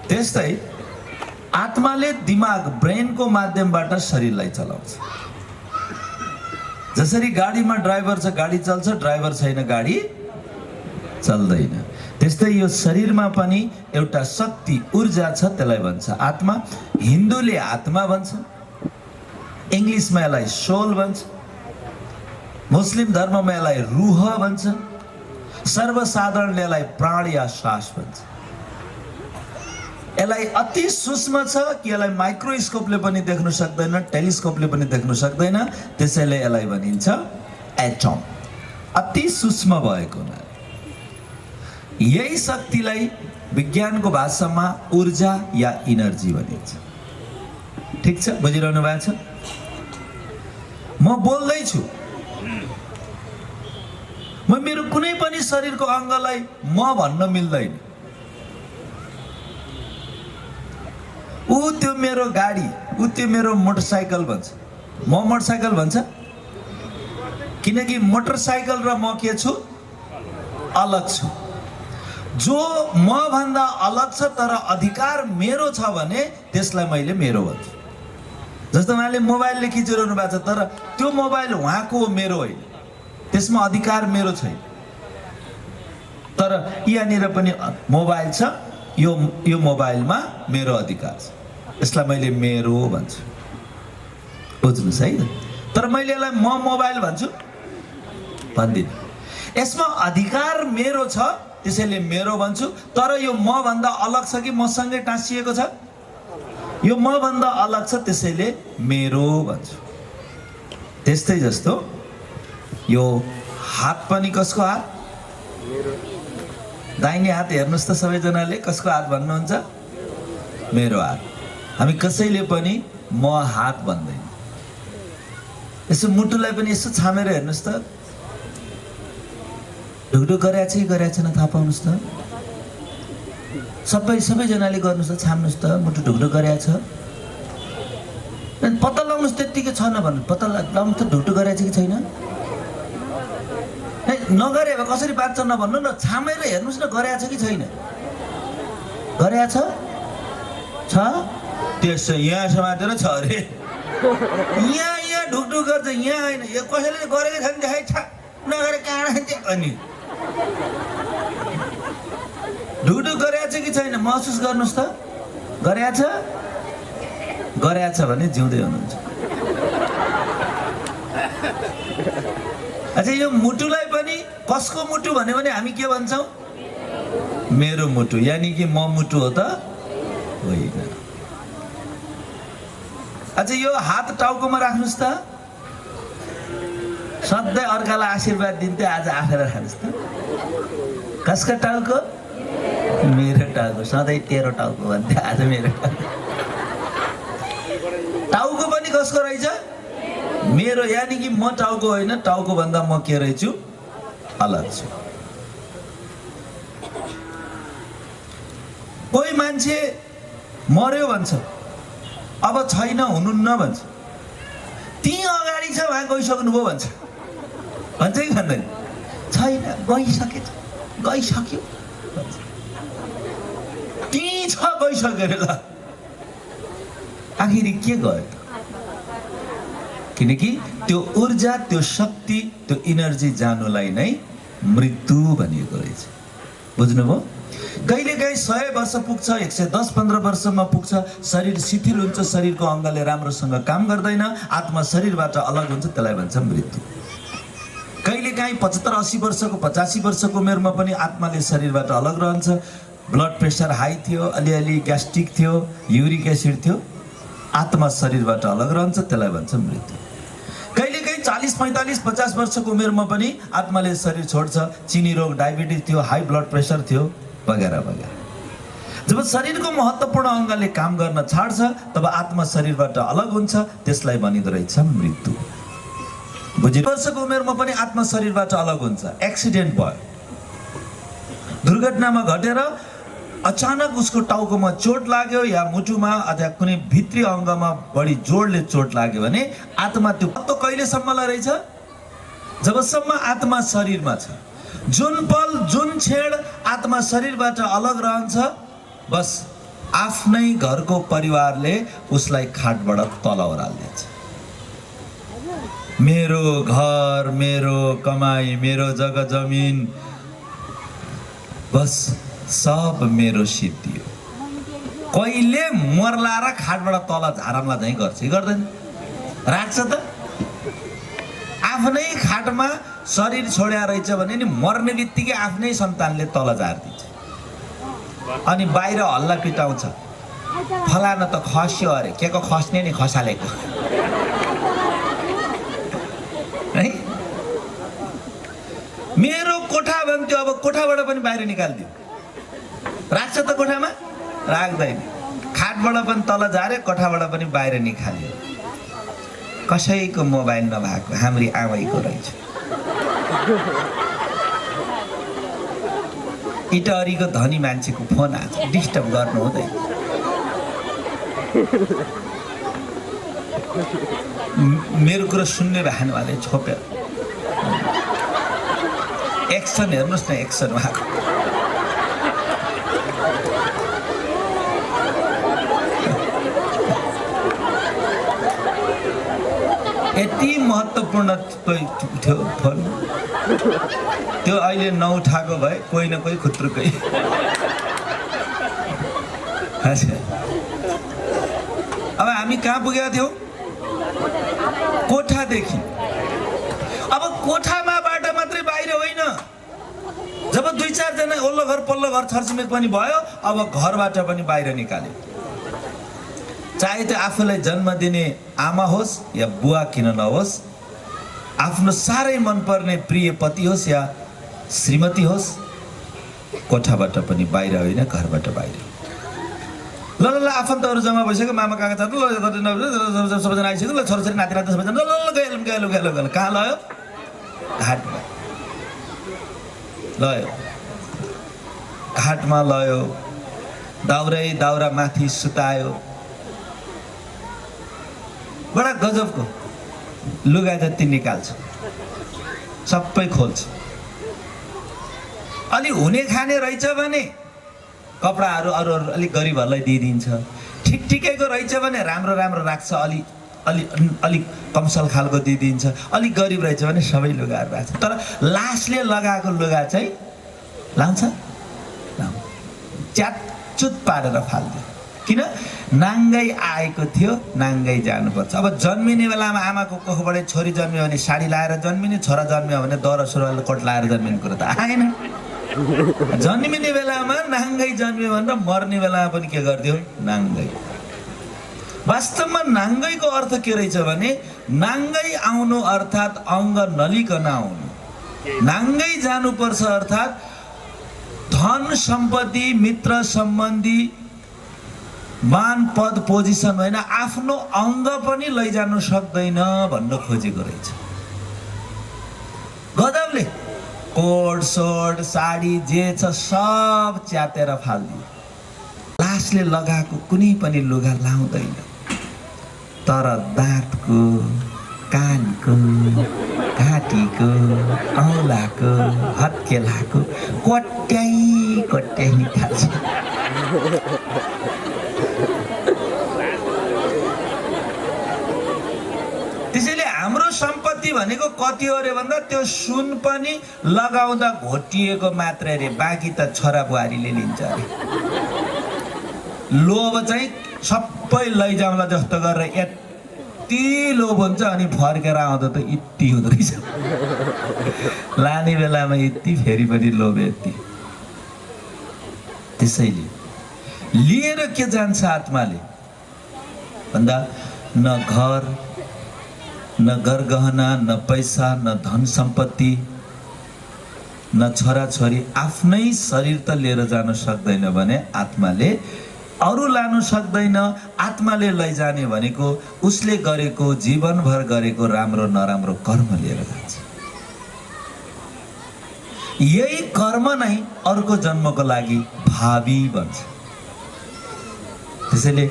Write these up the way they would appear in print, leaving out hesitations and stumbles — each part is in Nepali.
त्यस्तै आत्माले दिमाग ब्रेनको माध्यमबाट शरीरलाई चलाउँछ। जसरी गाडीमा ड्राइभर छ गाडी चल्छ, ड्राइभर छैन गाडी चल्दैन। त्यस्तै यो शरीरमा पनि एउटा शक्ति ऊर्जा छ, त्यसलाई भन्छ आत्मा। हिन्दूले आत्मा भन्छ, इङ्ग्लिसमा यसलाई सोल भन्छ, मुस्लिम धर्ममा यसलाई रूह भन्छ, सर्वसाधारणले यसलाई प्राण या श्वास भन्छ। यसलाई अति सूक्ष्म छ कि यसलाई माइक्रोस्कोपले पनि देख्न सक्दैन, टेलिस्कोपले पनि देख्न सक्दैन, त्यसैले यसलाई भनिन्छ एटम। अति सूक्ष्म भएको हुनाले यही शक्तिलाई विज्ञानको भाषामा ऊर्जा या इनर्जी भनिन्छ। ठिक छ, बुझिरहनु भएको छ? म बोल्दैछु, म मेरो कुनै पनि शरीरको अङ्गलाई म भन्न मिल्दैन। ऊ त्यो मेरो गाडी, ऊ त्यो मेरो मोटरसाइकल भन्छ, म मोटरसाइकल भन्छ, किनकि मोटरसाइकल र म के छु? अलग छु। जो म भन्दा अलग छ तर अधिकार मेरो छ भने त्यसलाई मैले मेरो भन्छु। जस्तो उहाँले मोबाइलले खिचिरहनु भएको छ तर त्यो मोबाइल उहाँको हो, मेरो होइन, त्यसमा अधिकार मेरो छैन। तर यहाँनिर पनि मोबाइल छ, यो मोबाइलमा मेरो अधिकार छ, यसलाई मैले मेरो भन्छु। बुझ्नुहोस् है? तर मैले यसलाई म मोबाइल भन्छु भन्दिनँ। यसमा अधिकार मेरो छ त्यसैले मेरो भन्छु, तर यो म भन्दा अलग छ कि मसँगै टाँसिएको छ? यो म भन्दा अलग छ त्यसैले मेरो भन्छु। त्यस्तै जस्तो यो हात पनि कसको हात? दाहिने हात हेर्नुहोस् त सबैजनाले, कसको हात भन्नुहुन्छ? मेरो हात। हामी कसैले पनि म हात भन्दैन। यसो मुटुलाई पनि यसो छामेर हेर्नुहोस् त, ढुकढुक गरेछ कि गरेछ छैन थाहा पाउनुहोस् त। सबैजनाले गर्नुहोस् त, छाम्नुहोस् त, मुटु ढुकढुक गरेछ। पत्ता लगाउनुहोस् त्यत्तिकै छ न भन्नु, पत्ता लगाउनु त ढुकढुक गरेछ कि छैन। नगरे भए कसरी बाँच्छ नभन्नु न, छामेर हेर्नुहोस् न गरेछ कि छैन। गरेछ छ, त्यसो यहाँ समातेर छ अरे, यहाँ ढुकढुक गर्छ, यहाँ होइन। यो कसैले गरेको छ भने देखाइ, नगरे कहाँ अनि ढुकढुक गरेछ कि छैन महसुस गर्नुहोस् त। गरेछ भने जिउँदै हुनुहुन्छ। अच्छा, यो मुटुलाई पनि कसको मुटु भन्यो भने हामी के भन्छौँ? मेरो मुटु, यानि कि म मुटु हो त होइन। अच्छा, यो हात टाउकोमा राख्नुहोस् त, सधैँ अर्कालाई आशीर्वाद दिन्थे, आज आफेर खानुहोस् त। कसको टाउको? मेरो टाउको। सधैँ तेरो टाउको भन्थे, आज मेरो टाउको। टाउको पनि कसको रहेछ? मेरो, यानि कि म टाउको होइन, टाउको भन्दा म के रहेछु? अलग छु। कोही मान्छे मर्यो भन्छ, अब छैन, हुनुहुन्न भन्छ। ती अगाडि छ, उहाँ गइसक्नुभयो भन्छ, भन्छ कि भन्दैन? छैन, गइसक्यो भन्छ। ती छ, गइसक्यो अरे। ल आखिरी के गयो? किनकि त्यो ऊर्जा, त्यो शक्ति, त्यो इनर्जी जानुलाई नै मृत्यु भनिएको रहेछ। बुझ्नुभयो? कहिलेकाहीँ 100 वर्ष पुग्छ, 110-15 वर्षमा पुग्छ, शरीर शिथिल हुन्छ, शरीरको अङ्गले राम्रोसँग काम गर्दैन, आत्मा शरीरबाट अलग हुन्छ, त्यसलाई भन्छ मृत्यु। कहिलेकाहीँ 75-80 वर्षको 85 वर्षको उमेरमा पनि आत्माले शरीरबाट अलग रहन्छ। ब्लड प्रेसर हाई थियो, अलिअलि ग्यास्ट्रिक थियो, युरिक एसिड थियो, आत्मा शरीरबाट अलग रहन्छ, त्यसलाई भन्छ मृत्यु। कहिलेकाहीँ 40-45-50 वर्षको उमेरमा पनि आत्माले शरीर छोड्छ। चिनी रोग, डायबिटिज थियो, हाई ब्लड प्रेसर थियो, वगैरह वगैरह। जब शरीरको महत्त्वपूर्ण अङ्गले काम गर्न छाड्छ तब आत्मा शरीरबाट अलग हुन्छ, त्यसलाई भनिँदो रहेछ मृत्यु। बुझिनु? वर्षको उमेरमा पनि आत्मा शरीरबाट अलग हुन्छ। एक्सिडेन्ट भयो, दुर्घटनामा घटेर अचानक उसको टाउकोमा चोट लाग्यो या मुटुमा अथवा कुनै भित्री अङ्गमा बढी जोडले चोट लाग्यो भने आत्मा त्यो कहिलेसम्मलाई रहेछ? जबसम्म आत्मा शरीरमा छ। जुन पल, जुन क्षण आत्मा शरीरबाट अलग रहन्छ, बस आफ्नै घरको परिवारले उसलाई खाटबाट तल ओह्राल्दिन्छ। मेरो घर, मेरो कमाई, मेरो जग्गा जमिन बस सब मेरो सिद्धि हो। कहिले मर्ला र खाटबाट तल झारमला चाहिँ गर्छ गर्दैन? राख्छ त। आफ्नै खाटमा शरीर छोड्या रहेछ भने नि मर्ने बित्तिकै आफ्नै सन्तानले तल झारिदिन्छ। अनि बाहिर हल्ला पिटाउँछ, फलाना त खस्यो अरे। के को खस्ने नि? खसालेको है। मेरो कोठा भन्थ्यो, अब कोठाबाट पनि बाहिर निकालिदियो। राख्छ त कोठामा? राख्दैन। खाटबाट पनि तल झारे, कोठाबाट पनि बाहिर निकाल्यो। कसैको मोबाइल नभएको हाम्री आमैको रहेछ। इटहरीको धनी मान्छेको फोन आएको, डिस्टर्ब गर्नु हुँदैन। मेरो कुरा सुन्ने रहनेवाले छोप्यो। एक्सन हेर्नुहोस् न, एक्सन भएको। यति महत्त्वपूर्ण थियो फोन, त्यो अहिले नउठाएको भए कोही न कोही खुत्रुकै। अब हामी कहाँ पुगेका थियौँ? कोठादेखि। अब कोठामाबाट मात्रै बाहिर होइन, जब 2-4 जना ओल्लो घर पल्लो घर छरछिमेक पनि भयो, अब घरबाट पनि बाहिर निकाल्यो। चाहे त्यो आफूलाई जन्म दिने आमा होस् या बुवा किन नहोस्, आफ्नो साह्रै मनपर्ने प्रिय पति होस् या श्रीमती होस्, कोठाबाट पनि बाहिर होइन, घरबाट बाहिर। ल ल ल आफन्तहरू जम्मा भइसक्यो, मामा काका छ, सबैजना आइसक्यो, ल छोराछोरी नाति नाति सबैजना ल ल गयो गयो गयो गयो। कहाँ लयो? घाटमा लयो। घाटमा लयो, दाउरै दाउरा माथि सुतायो। बडा गजबको लुगा जति निकाल्छ, सबै खोल्छ। अलि हुने खाने रहेछ भने कपडाहरू अरू अरू अलिक गरिबहरूलाई दिइदिन्छ। ठिक ठिकैको रहेछ भने राम्रो राम्रो राख्छ, अलिक कमसल खालको दिइदिन्छ। अलिक गरिब रहेछ भने सबै लुगाहरू राख्छ। तर लासले लगाएको लुगा चाहिँ लाउँछ, च्यातचुत पारेर फाल्दियो। किन? नाङ्गै आएको थियो, नाङ्गै जानुपर्छ। अब जन्मिने बेलामा आमाको कोखबाटै छोरी जन्मियो भने साडी लाएर जन्मिने, छोरा जन्मियो भने दौरा सुरुवाल कोट लाएर जन्मिने कुरो त आएन। जन्मिने बेलामा नाङ्गै जन्मियो भनेर मर्ने बेलामा पनि के गरिदियो? नाङ्गै। वास्तवमा नाङ्गैको अर्थ के रहेछ भने नाङ्गै आउनु अर्थात् अङ्ग नलिकन आउनु। नाङ्गै जानुपर्छ अर्थात् धन सम्पत्ति, मित्र सम्बन्धी, मान पद पोजिसन होइन, आफ्नो अङ्ग पनि लैजानु सक्दैन भन्न खोजेको रहेछ। गजबले कोट सोट साडी जे छ सब च्यातेर फाल्दियो। लासले लगाएको कुनै पनि लुगा लाउँदैन। तर दाँतको, कानको, घाँटीको, औँलाको, हत्केलाको कोट्याइ निकाल्छ। त्यसैले हाम्रो सम्पत्ति भनेको कति हो अरे भन्दा त्यो सुन पनि लगाउँदा घोटिएको मात्रै अरे, बाँकी त छोरा बुहारीले लिन्छ अरे। लोभ चाहिँ सबै लैजाउँला जस्तो गरेर यति लोभ हुन्छ, अनि फर्केर आउँदा त यति हुँदो रहेछ। लाने बेलामा यति, फेरि पनि लोभ यति। त्यसैले लिएर के जान्छ आत्माले भन्दा न घर, न गरगहना, न पैसा, न धन सम्पत्ति, न छोराछोरी, आफ्नै शरीर त लिएर जान सक्दैन भने आत्माले अरू लानु सक्दैन। आत्माले लैजाने भनेको उसले गरेको, जीवनभर गरेको राम्रो नराम्रो कर्म लिएर जान्छ। यही कर्म नै अर्को जन्मको लागि भावी बन्छ। त्यसैले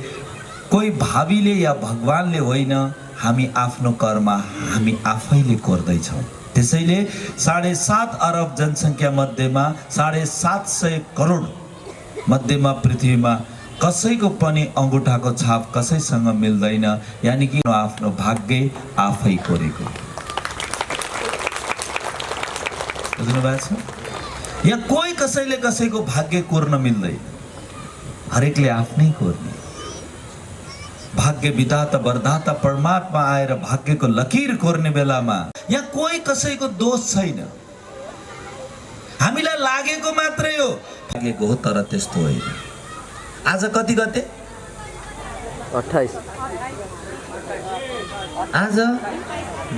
कोही भावीले या भगवानले होइन, हामी आफ्नो कर्म हामी आफैले कोर्दैछौँ। त्यसैले 7.5 अरब जनसङ्ख्या मध्येमा 750 करोड मध्येमा पृथ्वीमा कसैको पनि अंगूठाको छाप कसैसँग मिल्दैन, यानी कि आफ्नो भाग्य आफै कोरेको। बुझ्नु भएको छ? यहाँ कोही कसैले कसैको भाग्य कोर्न मिल्दैन, हरेकले आफ्नै कोर्ने। भाग्य विधाता वरदाता परमात्मा आएर भाग्यको लकीर कोर्ने बेलामा यहाँ कोही कसैको दोष छैन, हामीलाई लागेको मात्रै हो, लागेको हो, तर त्यस्तो होइन। आज कति गते? 28। आज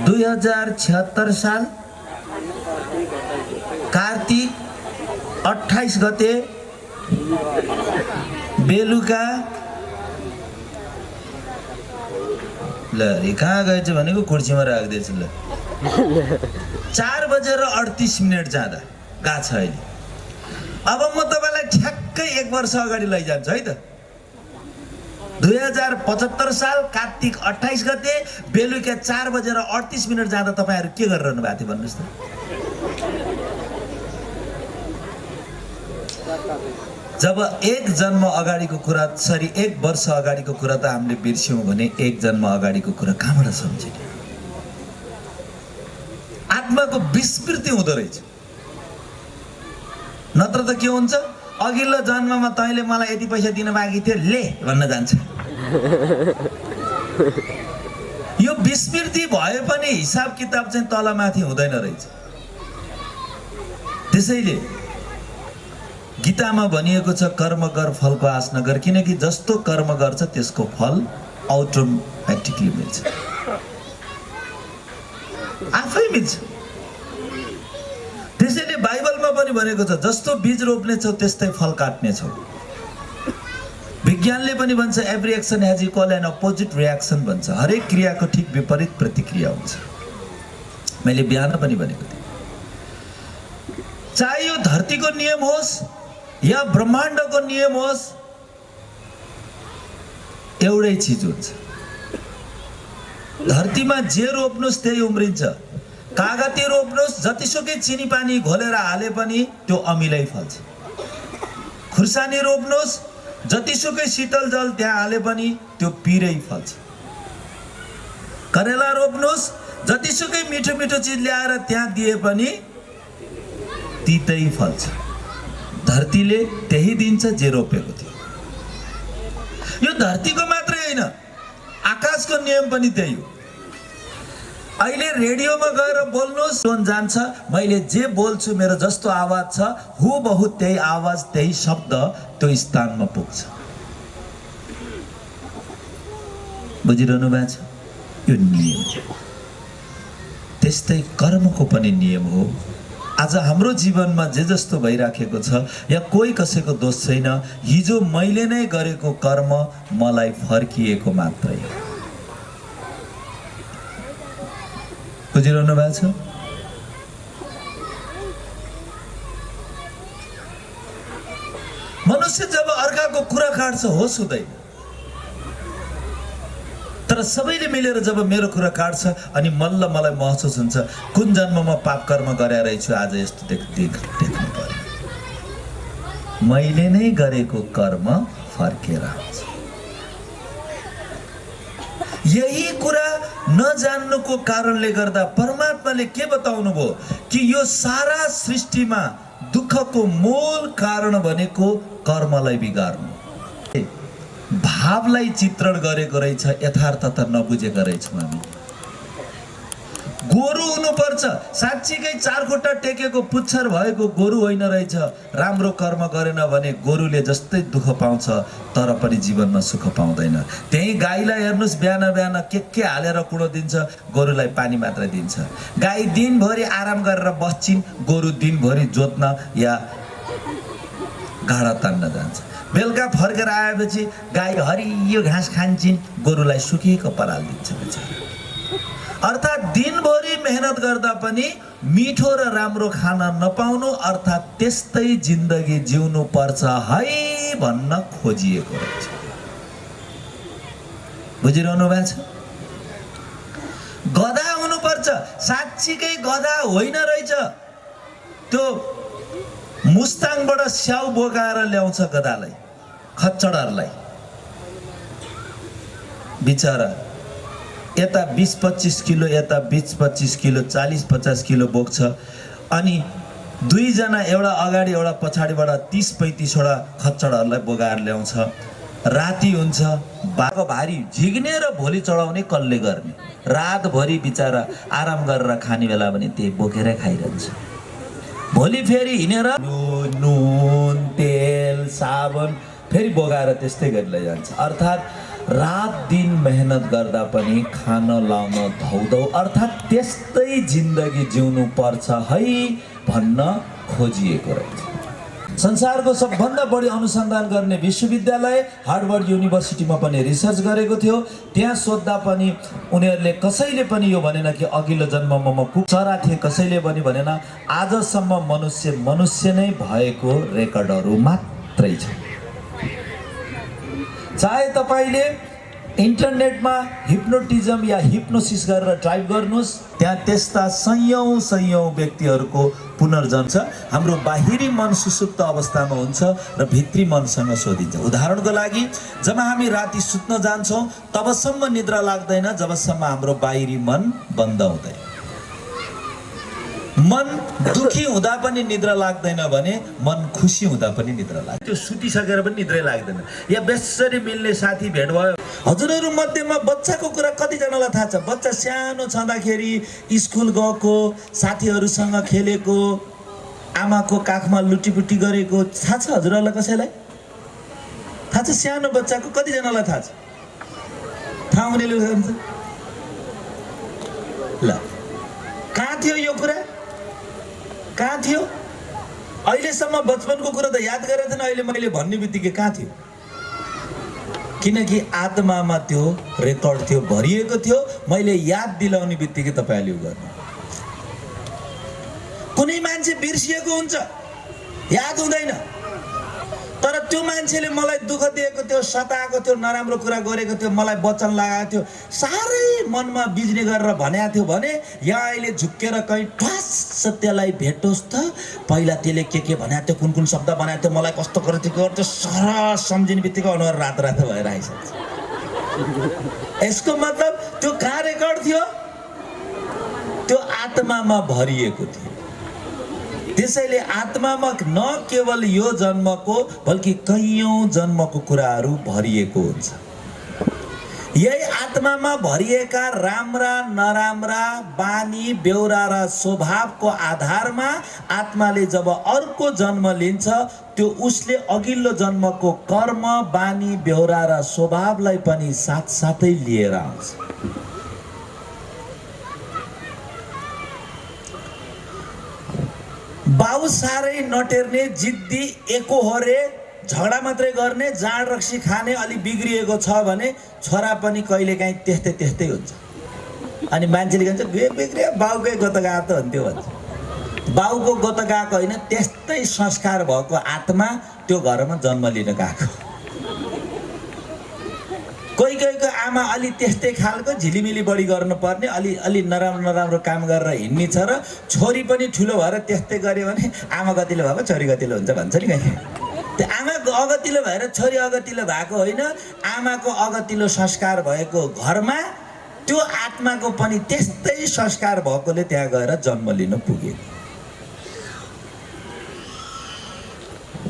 2076 साल कार्तिक 28 गते बेलुका ल कहाँ गएछ भनेको कुर्सीमा राख्दैछ। ल 4:38 जाँदा गएको छ अहिले। अब म तपाईँलाई ठ्याक्कै 1 वर्ष अगाडि लैजान्छु है त। 2075 साल कार्तिक 28 गते बेलुका 4:38 जाँदा तपाईँहरू के गरिरहनु भएको थियो भन्नुहोस् त? जब 1 जन्म अगाडिको कुरा, 1 वर्ष अगाडिको कुरा त हामीले बिर्स्यौँ भने 1 जन्म अगाडिको कुरा कहाँबाट सम्झिने? आत्माको विस्मृति हुँदो रहेछ। नत्र त के हुन्छ, अघिल्लो जन्ममा तैँले मलाई यति पैसा दिन बाँकी थियो ले भन्न जान्छ। यो विस्मृति भए पनि हिसाब किताब चाहिँ तलमाथि हुँदैन रहेछ। त्यसैले गीतामा भनिएको छ कर्म गर फलको आश नगर, किनकि जस्तो कर्म गर्छ त्यसको फल अटोमेटिकली मिल्छ, आफै मिल्छ। त्यसैले बाइबलमा पनि भनेको छ जस्तो बीज रोप्ने छौ त्यस्तै फल काट्ने छौ। विज्ञानले पनि भन्छ every action has equal and opposite reaction भन्छ। हरेक क्रियाको ठिक विपरीत प्रतिक्रिया हुन्छ। मैले बिहान पनि भनेको थिएँ, चाहे यो धरतीको नियम होस् या ब्रह्माण्डको नियम होस्, एउटै चिज हुन्छ। धरतीमा जे रोप्नुस् त्यही उम्रिन्छ। कागती रोप्नुस्, जतिसुकै चिनी पानी घोलेर हाले पनि त्यो अमिलै फल्छ। खुर्सानी रोप्नुस्, जतिसुकै शीतल जल त्यहाँ हाले पनि त्यो पिरै फल्छ। करेला रोप्नुस्, जतिसुकै मिठो मिठो चिज ल्याएर त्यहाँ दिए पनि तितै फल्छ। धरतीले त्यही दिन्छ जे रोपेको थियो। यो धरतीको मात्रै होइन, आकाशको नियम पनि त्यही हो। अहिले रेडियोमा गएर बोल्नुहोस्, टोन जान्छ। मैले जे बोल्छु मेरो जस्तो आवाज छ हुबहु त्यही आवाज त्यही शब्द त्यो स्थानमा पुग्छ। बुझिरहनु भएको छ? यो नियम। त्यस्तै कर्मको पनि नियम हो। आज हाम्रो जीवनमा जे जस्तो भइराखेको छ या कोही कसैको दोष छैन। हिजो मैले नै गरेको कर्म मलाई फर्किएको मात्रै हो। बुझिरहनु भएको छ? मनुष्य जब अर्काको कुरा काट्छ होस हुँदैन, तर सबैले मिलेर जब मेरो कुरा काट्छ अनि मल्ल मलाई महसुस हुन्छ कुन जन्ममा पाप कर्म गरेर रहेछु, आज यस्तो देख्नु पर्यो। मैले नै गरेको कर्म फर्केर आउँछ। यही कुरा नजान्नुको कारणले गर्दा परमात्माले के बताउनु भयो कि यो सारा सृष्टिमा दुःखको मूल कारण भनेको कर्मलाई बिगार्नु, भावलाई चित्रण गरेको रहेछ, यथार्थता नबुझेको रहेछौँ हामी। गोरु हुनुपर्छ, साँच्चीकै 4 खुट्टा टेकेको पुच्छर भएको गोरु होइन रहेछ। राम्रो कर्म गरेन भने गोरुले जस्तै दुःख पाउँछ तर पनि जीवनमा सुख पाउँदैन। त्यही गाईलाई हेर्नुहोस्, बिहान बिहान के हालेर कुँडो दिन्छ, गोरुलाई पानी मात्र दिन्छ। गाई दिनभरि आराम गरेर बस्छिन्, गोरु दिनभरि जोत्न या घाँडा तान्न जान्छ। बेलुका फर्केर आएपछि गाई हरियो घाँस खान्छन्, गोरुलाई सुकेको पराल दिन्छ बेचारा। अर्थात् दिनभरि मेहनत गर्दा पनि मिठो र राम्रो खाना नपाउनु, अर्थात् त्यस्तै जिन्दगी जिउनु पर्छ है भन्न खोजिएको रहेछ। बुझिरहनु भएको छ? गधा हुनुपर्छ, साँच्चीकै गधा होइन रहेछ। त्यो मुस्ताङबाट स्याउ बोकाएर ल्याउँछ गधालाई, खच्चडहरूलाई बिचरा यता 20-25 किलो यता 20-25 किलो 40-50 किलो बोक्छ अनि दुईजना एउटा अगाडि एउटा पछाडिबाट 30-35 वटा खच्चडहरूलाई बोगाएर ल्याउँछ। राति हुन्छ बाघ भारी झिक्ने र भोलि चढाउने कसले गर्ने। रातभरि बिचरा आराम गरेर खाने बेला पनि त्यही बोकेरै खाइरहन्छ। भोलि फेरि हिँडेर नुन तेल साबुन फेरि बोगाएर त्यस्तै गरी लैजान्छ। अर्थात् रात दिन मेहनत गर्दा पनि खान लाउन धौधौ अर्थात् त्यस्तै जिन्दगी जिउनु पर्छ है भन्न खोजिएको रहेछ। संसारको सबभन्दा बढी अनुसन्धान गर्ने विश्वविद्यालय हार्वर्ड युनिभर्सिटीमा पनि रिसर्च गरेको थियो। त्यहाँ सोद्धा पनि उनीहरूले कसैले पनि यो भनेन कि अघिल्लो जन्ममा म चरा थिएँ, कसैले पनि भनेन। आजसम्म मनुष्य नै भएको रेकर्डहरू मात्रै छ। चाहे तपाईले इन्टरनेटमा हिप्नोटिजम या हिप्नोसिस गरेर ट्राई गर्नुहोस्, त्यहाँ त्यस्ता सयौं व्यक्तिहरूको पुनर्जन्म छ। हाम्रो बाहिरी मन सुसुप्त अवस्थामा हुन्छ र भित्री मनसँग सोधिन्छ। उदाहरणको लागि जब हामी राति सुत्न जान्छौँ तबसम्म निद्रा लाग्दैन जबसम्म हाम्रो बाहिरी मन बन्द हुँदैन। मन दुखी हुँदा पनि निद्रा लाग्दैन भने मन खुसी हुँदा पनि निद्रा लाग्दैन। त्यो सुतिसकेर पनि निद्रै लाग्दैन। या बेसरी मिल्ने साथी भेट भयो। हजुरहरू मध्येमा बच्चाको कुरा कतिजनालाई थाहा छ? बच्चा सानो छँदाखेरि स्कुल गएको, साथीहरूसँग खेलेको, आमाको काखमा लुटीपुटी गरेको थाहा छ हजुरहरूलाई? कसैलाई थाहा छ? सानो बच्चाको कतिजनालाई थाहा छ? थाहा हुनेले ल कहाँ थियो यो कुरा? कहाँ थियो? अहिलेसम्म बचपनको कुरा त याद गरेको थिएन। अहिले मैले भन्ने बित्तिकै कहाँ थियो? किनकि आत्मामा त्यो रेकर्ड थियो, भरिएको थियो। मैले याद दिलाउने बित्तिकै तपाईँले गर्नु। कुनै मान्छे बिर्सिएको हुन्छ, याद हुँदैन। तर त्यो मान्छेले मलाई दुःख दिएको थियो, सताएको थियो, नराम्रो कुरा गरेको थियो, मलाई वचन लगाएको थियो, साह्रै मनमा बिज्ने गरेर भनेको थियो भने यहाँ अहिले झुक्केर कहीँ ठ्वास त्यसलाई भेटोस् त पहिला त्यसले के भनेको थियो, कुन कुन शब्द बनाएको थियो, मलाई कस्तो गरेको थियो, सरह सम्झिने बित्तिकै अनुहार रातो भएर आइसक्छ। यसको मतलब त्यो कहाँ रेकर्ड थियो? त्यो आत्मामा भरिएको थियो। त्यसैले आत्मामा न केवल यो जन्मको बल्कि कैयौं जन्मको कुराहरू भरिएको हुन्छ। यही आत्मामा भरिएका राम्रा नराम्रा बानी बेहोरा र स्वभावको आधारमा आत्माले जब अर्को जन्म लिन्छ त्यो उसले अघिल्लो जन्मको कर्म बानी बेहोरा र स्वभावलाई पनि साथसाथै लिएर आउँछ। बाउ साह्रै नटेर्ने, जिद्दी, एकोहोरे, झगडा मात्रै गर्ने, जाँड रक्सी खाने, अलि बिग्रिएको छ भने छोरा पनि कहिलेकाहीँ त्यस्तै हुन्छ। अनि मान्छेले भन्छ बिग्रियो बाउकै गोत गएको त हुन्थ्यो भन्छ। बाउको गोत गएको होइन, त्यस्तै संस्कार भएको आत्मा त्यो घरमा जन्म लिन गएको। कोहीको आमा अलि त्यस्तै खालको झिलिमिली बढी गर्नुपर्ने, अलि नराम्रो काम गरेर हिँड्ने छ र छोरी पनि ठुलो भएर त्यस्तै गर्यो भने आमा गतिलो भएको छोरी गतिलो हुन्छ भन्छ नि कहीँ। त्यो आमा अगतिलो भएर छोरी अगतिलो भएको होइन, आमाको अगतिलो संस्कार भएको घरमा त्यो आत्माको पनि त्यस्तै संस्कार भएकोले त्यहाँ गएर जन्म लिन पुगे।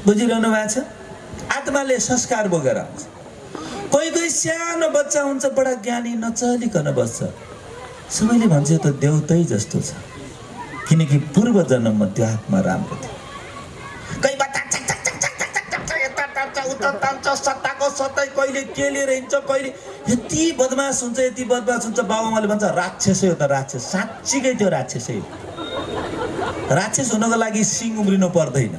बुझिरहनु भएको छ? आत्माले संस्कार बोकेर आउँछ। कोही सानो बच्चा हुन्छ बडा ज्ञानी, नचलिकन बस्छ। सबैले भन्छ त देउतै जस्तो छ, किनकि पूर्व जन्ममा त्यो आत्मा राम्रो थियो। कोही बच्चा सत्ताको सत्तै कहिले के लिएर हिँड्छ, कहिले यति बदमास हुन्छ बाबुआमाले भन्छ राक्षसै हो त राक्षस। साँच्चीकै त्यो राक्षसै हो। राक्षस हुनको लागि सिङ उम्रिनु पर्दैन।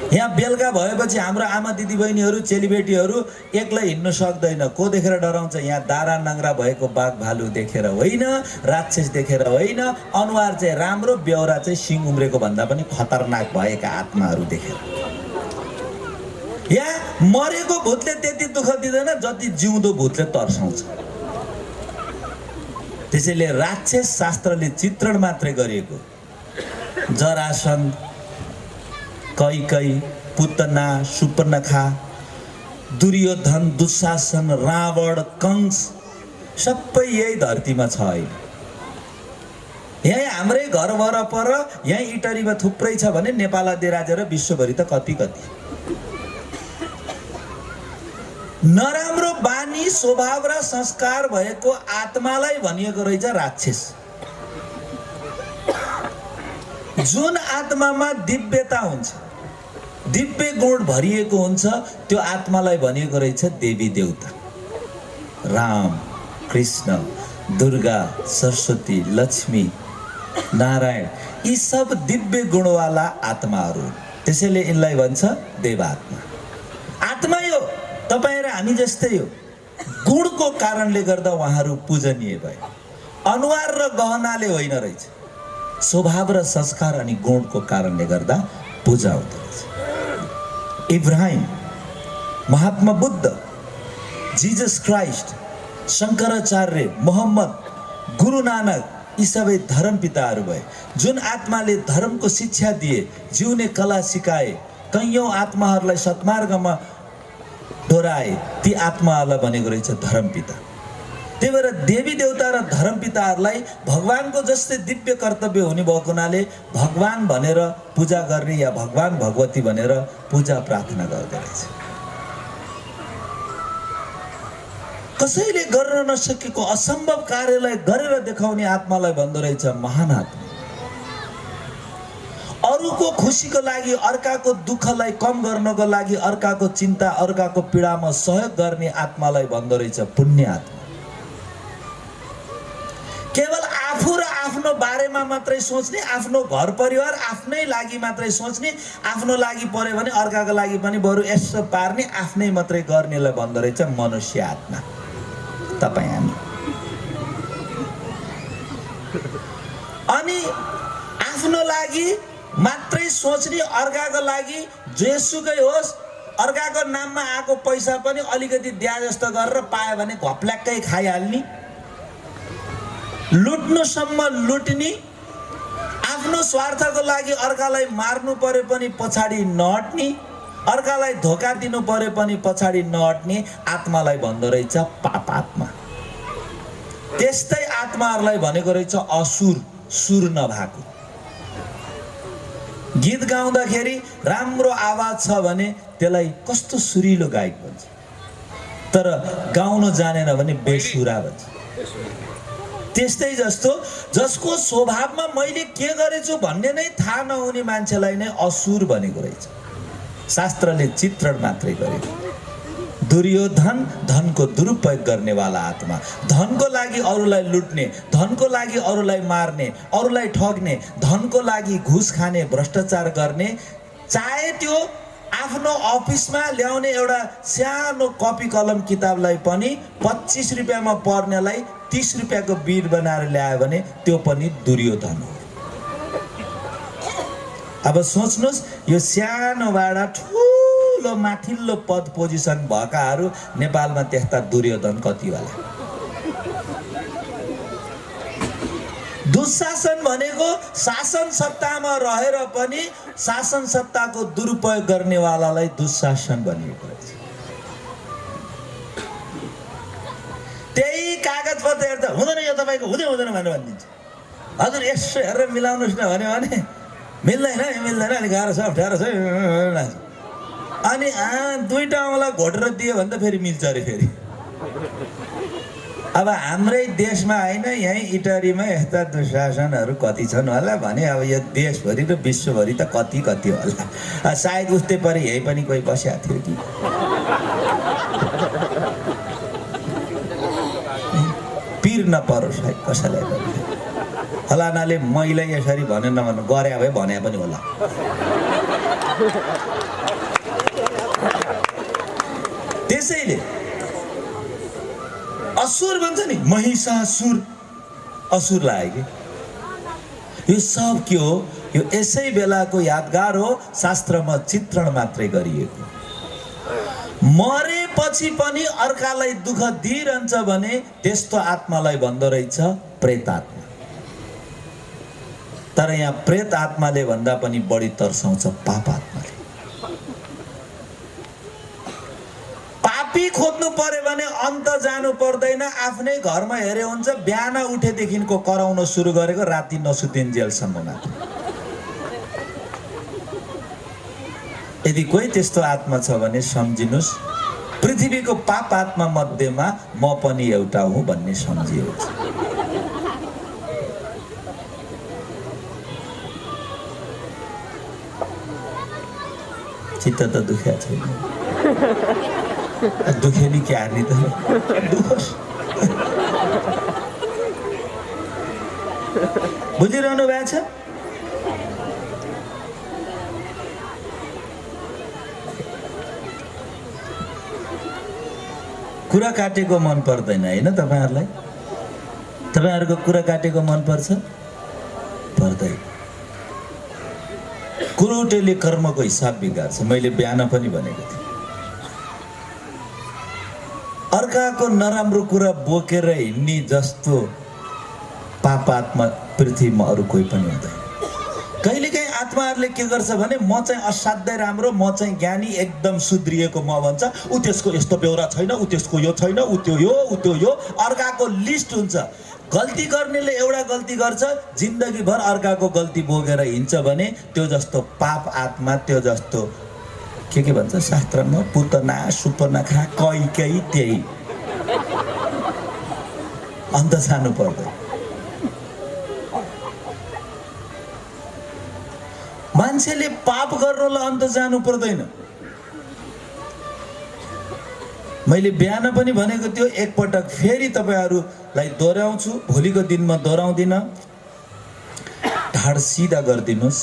यहाँ बेलुका भएपछि हाम्रो आमा दिदी बहिनीहरू चेलीबेटीहरू एक्लै हिँड्नु सक्दैन। को देखेर डराउँछ? यहाँ दारा नङ्ग्रा भएको बाघ भालु देखेर होइन, राक्षस देखेर होइन, अनुहार चाहिँ राम्रो, बेहोरा चाहिँ सिङ उम्रेको भन्दा पनि खतरनाक भएका आत्माहरू देखेर। यहाँ मरेको भूतले त्यति दुःख दिँदैन जति जिउँदो भूतले तर्साउँछ। त्यसैले राक्षस शास्त्रले चित्रण मात्रै गरिएको। जरासन्ध, कैकई, पुतना, सुपर्णखा दुर्योधन, दुशासन, रावण, कंस सबै यही धरतीमा छ अहिले। यही हाम्रै घर वरपर यही इटरीमा थुप्रै छ भने नेपाल अधिराज्य र विश्वभरि त कति कति। नराम्रो बानी, स्वभाव र संस्कार भएको आत्मालाई भनिएको रहेछ राक्षस। जुन आत्मामा दिव्यता हुन्छ, दिव्य गुण भरिएको हुन्छ, त्यो आत्मालाई भनिएको रहेछ देवी देवता। राम, कृष्ण, दुर्गा, सरस्वती, लक्ष्मी, नारायण, यी सब दिव्य गुणवाला आत्माहरू। त्यसैले यिनलाई भन्छ देवात्मा। आत्मा यो तपाईँ र हामी जस्तै हो। गुणको कारणले गर्दा उहाँहरू पूजनीय भए। अनुहार र गहनाले होइन रहेछ, स्वभाव र संस्कार अनि गुणको कारणले गर्दा पूजा हुँदो रहेछ। इब्राहिम, महात्मा बुद्ध, जिजस क्राइस्ट, शङ्कराचार्य, मोहम्मद, गुरु नानक, यी सबै धर्म पिताहरू भए। जुन आत्माले धर्मको शिक्षा दिए, जिउने कला सिकाए, कैयौँ आत्माहरूलाई सत्मार्गमा डोराए, ती आत्माहरूलाई भनेको रहेछ धर्म पिता। त्यही भएर देवी देवता र धर्म पिताहरूलाई भगवानको जस्तै दिव्य कर्तव्य हुने भएको हुनाले भगवान भनेर पूजा गर्ने या भगवान भगवती भनेर पूजा प्रार्थना गर्दो रहेछ। कसैले गर्न नसकेको असम्भव कार्यलाई गरेर देखाउने आत्मालाई भन्दो रहेछ महान आत्मा। अरूको खुसीको लागि, अर्काको दुःखलाई कम गर्नको लागि, अर्काको चिन्ता, अर्काको पीडामा सहयोग गर्ने आत्मालाई भन्दो रहेछ पुण्य आत्मा। केवल आफू र आफ्नो बारेमा मात्रै सोच्ने, आफ्नो घर परिवार आफ्नै लागि मात्रै सोच्ने, आफ्नो लागि पर्यो भने अर्काको लागि पनि बरु यसो पार्ने, आफ्नै मात्रै गर्नेलाई भन्दो रहेछ मनुष्य आत्मा। तपाईँ हामी अनि आफ्नो लागि मात्रै सोच्ने, अर्काको लागि जेसुकै होस्, अर्काको नाममा आएको पैसा पनि अलिकति दिया जस्तो गरेर पायो भने घप्ल्याक्कै खाइहाल्ने, लुट्नुसम्म लुट्ने, आफ्नो स्वार्थको लागि अर्कालाई मार्नु पर्यो पनि पछाडि नहट्ने, अर्कालाई धोका दिनु पर्यो पनि पछाडि नहट्ने आत्मालाई भन्दो रहेछ पाप आत्मा। त्यस्तै आत्माहरूलाई भनेको रहेछ असुर, सुर नभएको। गीत गाउँदाखेरि राम्रो आवाज छ भने त्यसलाई कस्तो सुरिलो गायक भन्छ, तर गाउन जानेन भने बेसुरा भन्छ। त्यस्तै जस्तो जसको स्वभावमा मैले के गरेछु भन्ने नै थाहा नहुने मान्छेलाई नै असुर भनेको रहेछ। शास्त्रले चित्रण मात्रै गरेको। दुर्योधन धनको दुरुपयोग गर्नेवाला आत्मा, धनको लागि अरूलाई लुट्ने, धनको लागि अरूलाई मार्ने, अरूलाई ठग्ने, धनको लागि घुस खाने, भ्रष्टाचार गर्ने, चाहे त्यो आफ्नो अफिसमा ल्याउने एउटा सानो कपी कलम किताबलाई पनि 25 रुपियाँमा पढ्नेलाई 30 रुपियाँको बिल बनाएर ल्यायो भने त्यो पनि दुर्योधन हो। अब सोच्नुहोस्, यो सानोबाट ठुलो माथिल्लो पद पोजिसन भएकाहरू नेपालमा त्यस्ता दुर्योधन कति होला। दुशासन भनेको शासन सत्तामा रहेर पनि शासन सत्ताको दुरुपयोग गर्नेवालालाई दुशासन भनिएको छ। त्यही कागज पत्र हेर्दा हुँदैन, यो तपाईँको हुँदैन भनेर भनिदिन्छ। हजुर यसो हेरेर मिलाउनुहोस् न भन्यो भने मिल्दैन, यो मिल्दैन, अलिक गाह्रो छ, अप्ठ्यारो छ, अनि दुईटा औँला घोटेर दियो भने त फेरि मिल्छ अरे फेरि। अब हाम्रै देशमा होइन, यहीँ इटरीमा यस्ता दुशासनहरू कति छन् होला भने अब यो देशभरि र विश्वभरि त कति कति होला। सायद उस्तै परि यही पनि कोही बस्या थियो कि। पिर नपरोस् है कसैलाई पनि। फलानाले मैले यसरी भने नभन्नु, गरे भए भने पनि होला। त्यसैले असुर भन्छ नि, महिषासुर असुर लाग्यो कि। यो सब के हो? यो यसै बेलाको यादगार हो, शास्त्रमा चित्रण मात्रै गरिएको। मरेपछि पनि अर्कालाई दुःख दिइरहन्छ भने त्यस्तो आत्मालाई भन्दो रहेछ प्रेत आत्मा। तर यहाँ प्रेत आत्माले भन्दा पनि बढी तर्साउँछ पाप आत्माले। पापी खोज्नु पर्यो भने अन्त जानु पर्दैन, आफ्नै घरमा हेरे हुन्छ। बिहान उठेदेखिको कराउन सुरु गरेको राति नसुतिन्जेलसम्म मात्र। यदि कोही त्यस्तो आत्मा छ भने सम्झिनुस्, पृथ्वीको पाप आत्मा मध्येमा म पनि एउटा हुँ भन्ने सम्झियोस्। चित्त त दुख्या छैन, दुखे नि क्या नि त दुखोस्। बुझिरहनु भएको छ? कुरा काटेको मन पर्दैन होइन तपाईँहरूलाई? तपाईँहरूको कुरा काटेको मन पर्छ? पर्दैन। कुरुटेले कर्मको हिसाब बिगार्छ। मैले बिहान पनि भनेको थिएँ, अर्काको नराम्रो कुरा बोकेर हिँड्ने जस्तो पाप आत्मा पृथ्वीमा अरू कोही पनि हुँदैन। कहिलेकाहीँ आत्माहरूले के गर्छ भने म चाहिँ असाध्यै राम्रो, म चाहिँ ज्ञानी, एकदम सुध्रिएको म भन्छ। ऊ त्यसको यस्तो बेहोरा छैन, ऊ त्यसको यो छैन, ऊ त्यो यो। अर्काको लिस्ट हुन्छ। गल्ती गर्नेले एउटा गल्ती गर्छ, जिन्दगीभर अर्काको गल्ती बोकेर हिँड्छ भने त्यो जस्तो पाप आत्मा, त्यो जस्तो के भन्छ शास्त्रमा, पुतना सुपनाखा कहीँ त्यही अन्त जानु पर्दैन। मान्छेले पाप गर्नलाई अन्त जानु पर्दैन। मैले बिहान पनि भनेको थियो, एकपटक फेरि तपाईहरुलाई दोहोऱ्याउँछु, भोलिको दिनमा दोहोऱ्याउँदिन। ढाड सिधा गरिदिनुस्,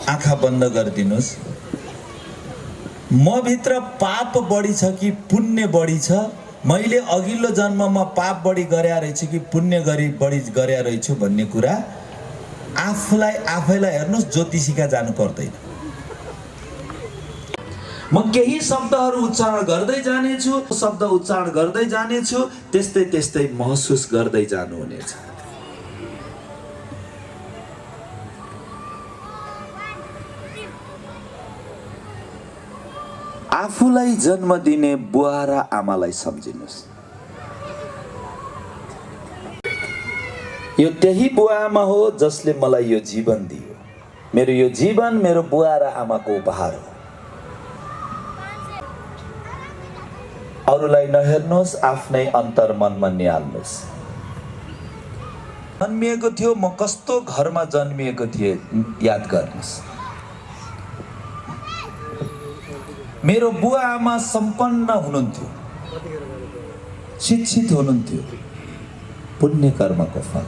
आँखा बन्द गरिदिनुस्। म भित्र पाप बढी छ कि पुण्य बढी छ, मैले अघिल्लो जन्ममा पाप बढी गरेका रहेछु कि पुण्य बढी गरेका रहेछु भन्ने कुरा आफैलाई हेर्नुस्। ज्योतिषीका जानु पर्दैन। म केही शब्दहरू उच्चारण गर्दै जानेछु, शब्द उच्चारण गर्दै जानेछु, त्यस्तै त्यस्तै महसुस गर्दै जानुहुनेछ। आफूलाई जन्म दिने बुवा र आमालाई सम्झिनुस्। यो त्यही बुवा आमा हो जसले मलाई यो जीवन दियो। मेरो यो जीवन मेरो बुवा र आमाको उपहार हो। अरूलाई नहेर्नुहोस्, आफ्नै अन्तर्मनमा निहाल्नुहोस्। जन्मिएको थियो, म कस्तो घरमा जन्मिएको थिएँ याद गर्नुहोस्। मेरो बुवा आमा सम्पन्न हुनुहुन्थ्यो, शिक्षित हुनुहुन्थ्यो, पुण्य कर्मको फल।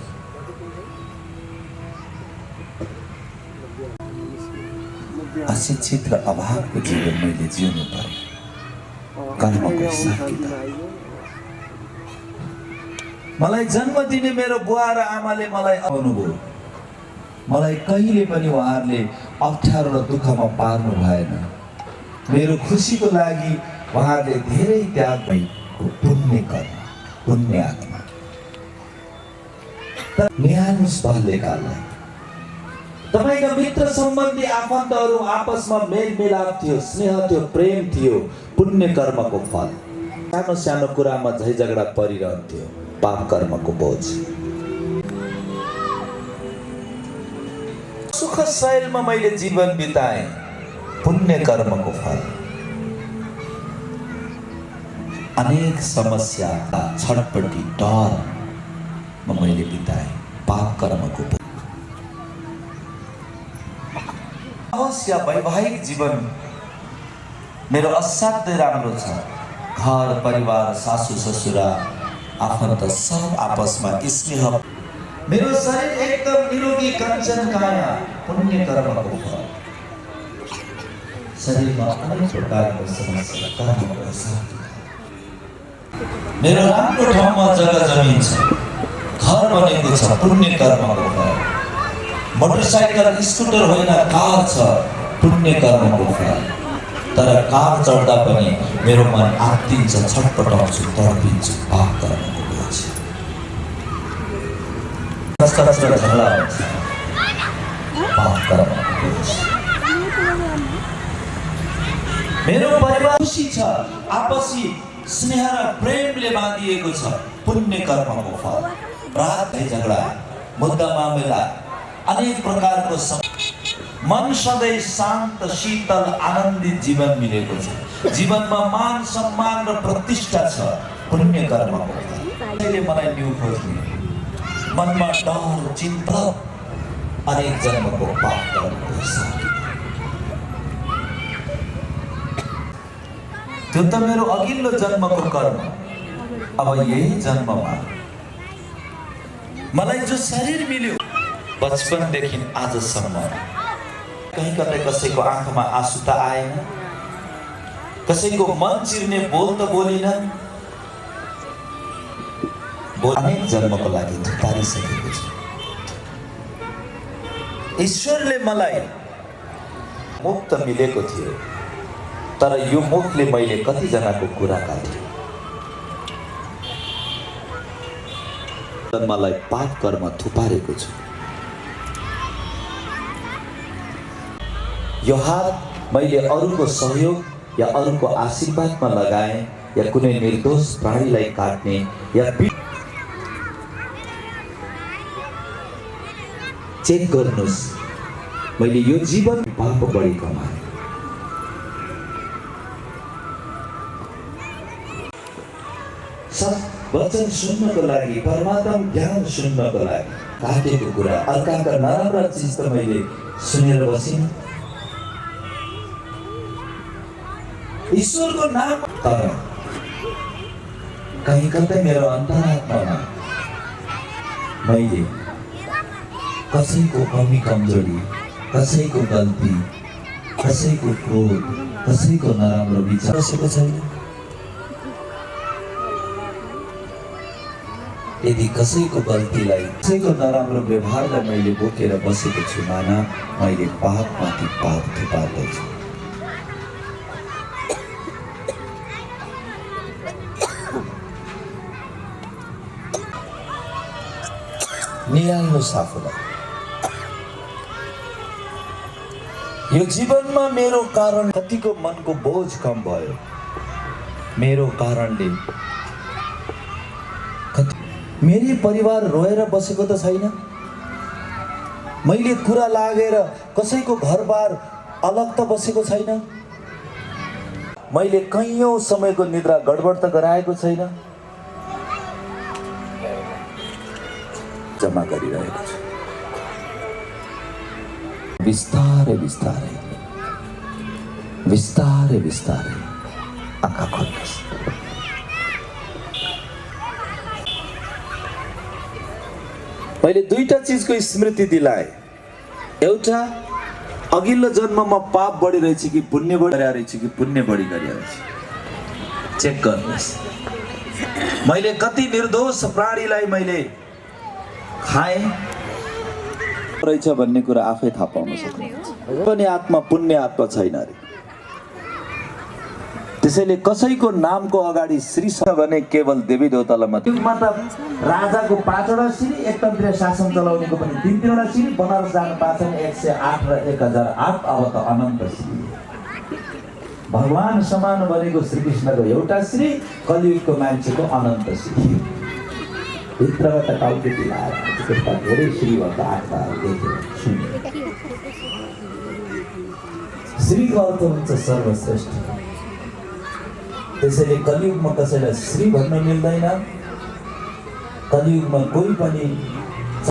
अशिक्षित र अभावको जीवन मैले जिउनु पर्यो। कर्मको हिसाब किताब। मलाई जन्म दिने मेरो बुवा र आमाले मलाई आउनुभयो। मलाई कहिले पनि उहाँहरूले अप्ठ्यारो र दुःखमा पार्नु भएन। मेरो खुसीको लागि उहाँहरूले धेरै त्याग भएको पुण्य कर्म, पुण्य आत्मा। निहाल्नुहोस् बाल्यकाललाई। तपाईका मित्र सम्बन्धी आफन्तहरू आपसमा मेलमिलाप थियो, स्नेह थियो, प्रेम थियो, पुण्य कर्मको फल। सानो सानो कुरामा झै झगडा परिरहन्थ्यो, पाप कर्मको बोझ। सुख शैलमा मैले जीवन बिताएँ, पुण्य कर्मको फल। अनेक समस्या, छटपटी, डर मैले बिताएँ, पाप कर्मको बोझ। या वैवाहिक जीवन मेरो असाध्यै राम्रो छ। घर परिवार, सासू ससुरा, आफन्त सब आपसमा स्नेह। मेरो शरीर एकदम निरोगी कञ्चन काया, पुण्य कर्मको फल। शरीरमा अनेक प्रकारको समस्या, कर्मको हिसाब। मेरो राम्रो ठाउँमा जग्गा जमिन छ, घर बनेको छ, पुण्य कर्मको फल। मोटरसाइकल स्कुटर होइन, कार छ, पुण्य कर्मको फल। तर कार चढ्दा पनि मेरो मन आत्तिन्छ, छटपटाउँछु, तडपिन्छु, पाप कर्मको बोझ। झगडा हुन्छ, पाप कर्मको बोझ। मेरो परिवार खुसी छ, आपसी स्नेह र प्रेमले बाँधिएको छ। पुण्य कर्मको फल, रात झगडा, मुद्दा मामिला, अनेक प्रकारको मन सधैँ शान्त, शीतल, आनन्दित जीवन मिलेको छ। जीवनमा मान सम्मान र प्रतिष्ठा छ। पुण्य कर्मको फल। त्यसले मलाई न्यु खोज्ने, मनमा डर, चिन्ता, अनेक जन्मको पाप गर्नु छ। त्यो त मेरो अघिल्लो जन्मको कर्म। अब यही जन्ममा मलाई जो शरीर मिल्यो, बचपनदेखि आजसम्म कहीँ कतै कसैको आँखामा आँसु त आएन, कसैको मन चिर्ने बोल त बोलिन। अनेक जन्मको लागि थुपारिसकेको छु। ईश्वरले मलाई मुक्त मिलेको थियो, तर यो मुखले मैले कतिजनाको कुरा काटेँ। मलाई पाप कर्म थुपारेको छु। यो हात मैले अरूको सहयोग या अरूको आशीर्वादमा लगाएँ या कुनै निर्दोष प्राणीलाई काट्ने या चेक गर्नुस्, मैले यो जीवन पाप बढी कमाएँ। सब वचन सुन्नको लागि, परमात्मा ज्ञान सुन्नको लागि काटेको कुरा, अर्काका नराम्रा चिज त मैले सुनेर बसिन। ईश्वरको नाम, तर कहीँ कतै मेरो अन्तरात्मामा मैले कसैको कमी कमजोरी, कसैको गल्ती, कसैको क्रोध, कसैको नराम्रो विचार बसेको छैन। यदि कसैको गल्तीलाई, कसैको नराम्रो व्यवहारलाई मैले बोकेर बसेको छु माना, मैले पापमाथि पाप थुपार्दैछु। निहाल्नुहोस् आफूलाई। यो जीवनमा मेरो कारण कतिको मनको बोझ कम भयो। मेरो कारणले मेरै परिवार रोएर बसेको त छैन। मैले कुरा लागेर कसैको घरबार अलग त बसेको छैन। मैले कैयौँ समयको निद्रा गडबड त गराएको छैन। जम्मा गरिरहेको छु। बिस्तारै बिस्तारै, बिस्तारै बिस्तारै आँखा खोल्नुहोस्। मैले दुईटा चिजको स्मृति दिलाए। एउटा, अघिल्लो जन्ममा पाप बढी रहेछ कि पुण्य बढी रहेछ कि पुण्य बढी गरिरहेछ, चेक गर्नुहोस्। मैले कति निर्दोष प्राणीलाई मैले खाएँ रहेछ भन्ने कुरा आफै थाहा पाउन सक्नुहुन्छ। पनि आत्मा पुण्य आत्मा छैन अरे। त्यसैले कसैको नामको अगाडि श्री भने केवल देवी देवतालाई मात्र। राजाको 5वटा श्री, एकतन्त्रीय शासन चलाउनेको पनि 3-3वटा श्री, बनारस जानु पाएको छैन 108 र 1008, अब त अनन्त श्री। भगवान समान बनेको श्रीकृष्णको एउटा श्री, कलियुगको मान्छेको अनन्त श्री। भित्रबाट टाउकेटी लाएर त्यस्ता धेरै श्रीभक्त आत्माहरू देखेर सुने। श्रीको अर्थ हुन्छ सर्वश्रेष्ठ। त्यसैले कलियुगमा कसैलाई श्री भन्न मिल्दैन। कलियुगमा कोही पनि